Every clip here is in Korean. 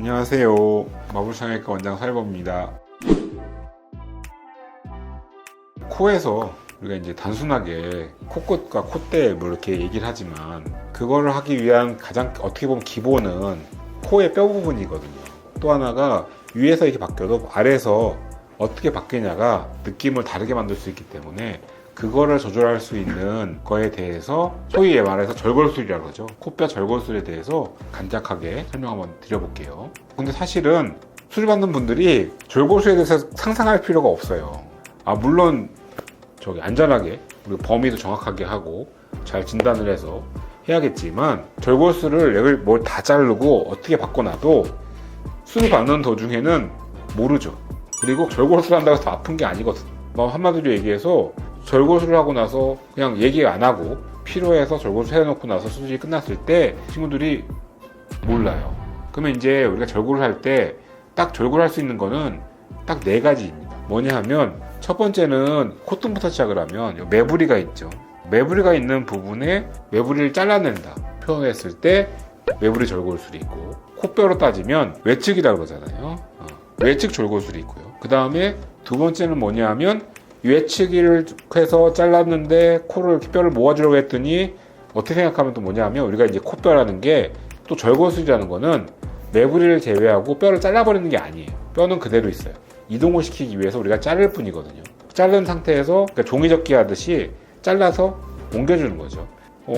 안녕하세요. 마블성형외과 원장 설범입니다. 코에서 우리가 이제 단순하게 코끝과 콧대 뭐 이렇게 얘기를 하지만 그거를 하기 위한 가장 어떻게 보면 기본은 코의 뼈 부분이거든요. 또 하나가 위에서 이렇게 바뀌어도 아래에서 어떻게 바뀌냐가 느낌을 다르게 만들 수 있기 때문에 그거를 조절할 수 있는 거에 대해서 소위 말해서 절골술이라고 하죠. 코뼈 절골술에 대해서 간략하게 설명 한번 드려볼게요. 근데 사실은 수술받는 분들이 절골술에 대해서 상상할 필요가 없어요. 물론 안전하게 그리고 범위도 정확하게 하고 잘 진단을 해서 해야겠지만 절골술을 여기 뭘 다 자르고 어떻게 바꿔놔도 수술 받는 도중에는 모르죠. 그리고 절골술 한다고 해서 아픈 게 아니거든. 한마디로 얘기해서 절골술을 하고 나서 그냥 얘기 안 하고 필요해서 절골술 해놓고 나서 수술이 끝났을 때 친구들이 몰라요. 그러면 이제 우리가 절골을 할 때 딱 절골할 수 있는 거는 딱 4가지입니다. 뭐냐 하면 첫 번째는 콧등부터 시작을 하면 매부리가 있죠. 매부리가 있는 부분에 매부리를 잘라낸다 표현했을 때 매부리 절골술이 있고, 코뼈로 따지면 외측이라고 그러잖아요. 외측 절골술이 있고요. 그 다음에 두 번째는 뭐냐 하면 외측을 해서 잘랐는데 코를 뼈를 모아주려고 했더니 어떻게 생각하면 또 뭐냐 하면 우리가 이제 코뼈라는 게 또 절골술이라는 거는 매부리를 제외하고 뼈를 잘라버리는 게 아니에요. 뼈는 그대로 있어요. 이동을 시키기 위해서 우리가 자를 뿐이거든요. 자른 상태에서 그러니까 종이접기 하듯이 잘라서 옮겨주는 거죠.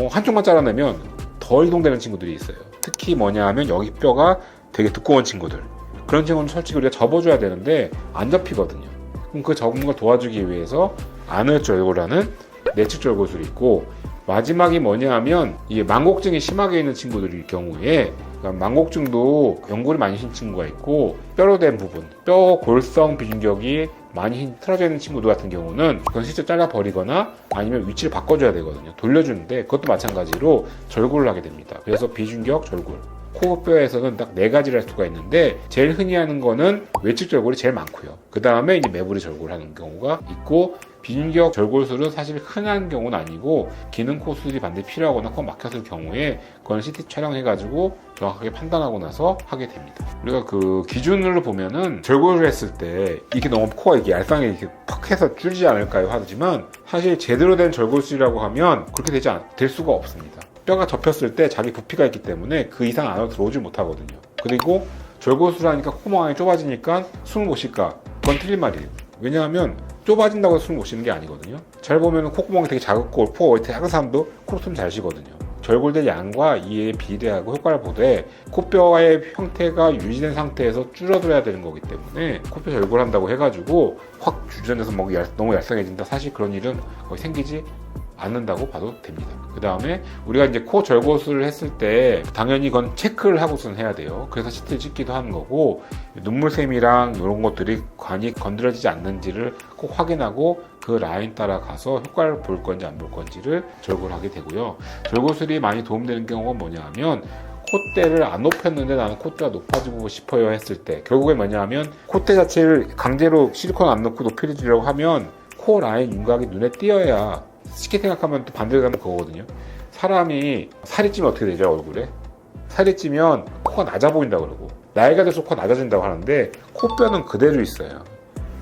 한쪽만 잘라내면 더 이동되는 친구들이 있어요. 특히 뭐냐 하면 여기 뼈가 되게 두꺼운 친구들, 그런 친구는 솔직히 우리가 접어줘야 되는데 안 접히거든요. 그럼 그 접는 걸 도와주기 위해서 안을절골하는 내측절골술이 있고, 마지막이 뭐냐 하면 이게 망곡증이 심하게 있는 친구들일 경우에, 그러니까 망곡증도 연골이 많이 흰 친구가 있고 뼈로 된 부분, 뼈 골성 비중격이 많이 틀어져 있는 친구들 같은 경우는 그건 실제 잘라버리거나 아니면 위치를 바꿔줘야 되거든요. 돌려주는데 그것도 마찬가지로 절골을 하게 됩니다. 그래서 비중격 절골, 코뼈에서는 딱 4가지를 할 수가 있는데 제일 흔히 하는 거는 외측 절골이 제일 많고요. 그 다음에 이제 매부리 절골을 하는 경우가 있고, 비중격 절골술은 사실 흔한 경우는 아니고 기능 코 수술이 반드시 필요하거나 코 막혔을 경우에 그건 CT 촬영해가지고 정확하게 판단하고 나서 하게 됩니다. 우리가 그 기준으로 보면은 절골을 했을 때 이게 너무 코가 이렇게 얄쌍하게 이렇게 팍 해서 줄지 않을까요? 하지만 사실 제대로 된 절골술이라고 하면 그렇게 될 수가 없습니다. 뼈가 접혔을 때 자기 부피가 있기 때문에 그 이상 안으로 들어오지 못하거든요. 그리고 절골술 하니까 콧구멍이 좁아지니까 숨을 못 쉴까? 그건 틀린 말이에요. 왜냐하면 좁아진다고 해서 숨을 못 쉬는 게 아니거든요. 잘 보면 콧구멍이 되게 작고 코가 작은 사람도 코로 숨 잘 쉬거든요. 절골된 양과 이에 비례하고 효과를 보되 코뼈의 형태가 유지된 상태에서 줄어들어야 되는 거기 때문에 코뼈 절골한다고 해가지고 확 주전해서 너무 얄쌍해진다, 사실 그런 일은 거의 생기지 않는다고 봐도 됩니다. 그 다음에 우리가 이제 코 절골술을 했을 때 당연히 이건 체크를 하고선 해야 돼요. 그래서 CT를 찍기도 하는 거고, 눈물샘이랑 이런 것들이 관이 건드려지지 않는지를 꼭 확인하고 그 라인 따라 가서 효과를 볼 건지 안 볼 건지를 절골하게 되고요. 절골술이 많이 도움되는 경우가 뭐냐 하면 콧대를 안 높였는데 나는 콧대가 높아지고 싶어요 했을 때, 결국에 뭐냐 하면 콧대 자체를 강제로 실리콘 안 넣고 높여주려고 하면 코 라인 윤곽이 눈에 띄어야, 쉽게 생각하면 또 반대로 가면 그거거든요. 사람이 살이 찌면 어떻게 되죠? 얼굴에 살이 찌면 코가 낮아 보인다 그러고, 나이가 들수록 코가 낮아진다고 하는데 코뼈는 그대로 있어요.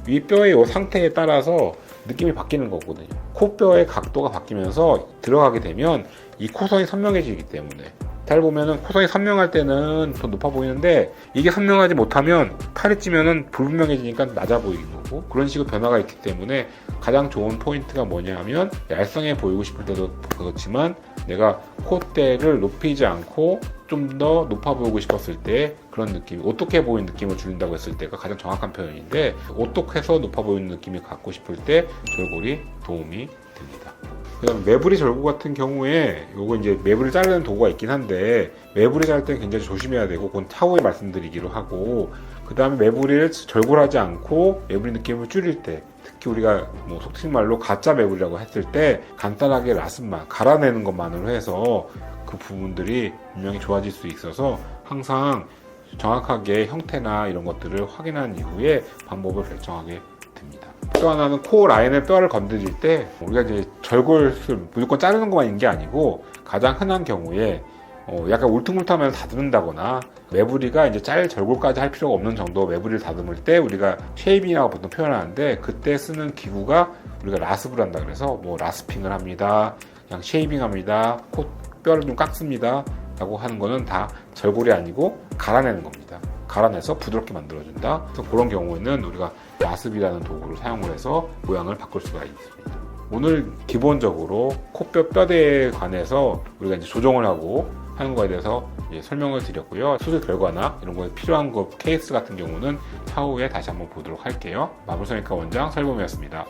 위 뼈의 이 상태에 따라서 느낌이 바뀌는 거거든요. 코뼈의 각도가 바뀌면서 들어가게 되면 이 코선이 선명해지기 때문에, 잘 보면은 코선이 선명할 때는 더 높아 보이는데 이게 선명하지 못하면 팔이 찌면은 불분명해지니까 낮아 보이는 거고, 그런 식으로 변화가 있기 때문에 가장 좋은 포인트가 뭐냐 하면 얄쌍해 보이고 싶을 때도 그렇지만 내가 콧대를 높이지 않고 좀 더 높아 보이고 싶었을 때 그런 느낌, 오똑해 보이는 느낌을 주는다고 했을 때가 가장 정확한 표현인데, 오똑해서 높아 보이는 느낌을 갖고 싶을 때 절골이 도움이 됩니다. 그다음 매부리 절골 같은 경우에 요거 이제 매부리 자르는 도구가 있긴 한데 매부리 자를 때 굉장히 조심해야 되고, 그건 차후에 말씀드리기로 하고, 그 다음에 매부리를 절골하지 않고 매부리 느낌을 줄일 때, 특히 우리가 속칭 말로 가짜 매부리라고 했을 때 간단하게 라슨만 갈아내는 것만으로 해서 그 부분들이 분명히 좋아질 수 있어서 항상 정확하게 형태나 이런 것들을 확인한 이후에 방법을 결정하게 됩니다. 또 하나는 코 라인의 뼈를 건드릴 때 우리가 이제 절골술 무조건 자르는 것만 있는 게 아니고, 가장 흔한 경우에 약간 울퉁불퉁하면 다듬는다거나 매부리가 이제 짤 절골까지 할 필요가 없는 정도 매부리를 다듬을 때 우리가 쉐이빙이라고 보통 표현하는데, 그때 쓰는 기구가 우리가 라스브를 한다 그래서 뭐 라스핑을 합니다, 그냥 쉐이빙 합니다, 뼈를 좀 깎습니다 라고 하는 거는 다 절골이 아니고 갈아내는 겁니다. 갈아내서 부드럽게 만들어준다. 그래서 그런 경우에는 우리가 라스비라는 도구를 사용을 해서 모양을 바꿀 수가 있습니다. 오늘 기본적으로 코뼈 뼈대에 관해서 우리가 이제 조정을 하고 하는 거에 대해서 설명을 드렸고요. 수술 결과나 이런 거에 필요한 거 케이스 같은 경우는 차후에 다시 한번 보도록 할게요. 마물성형외과 원장 설범이었습니다.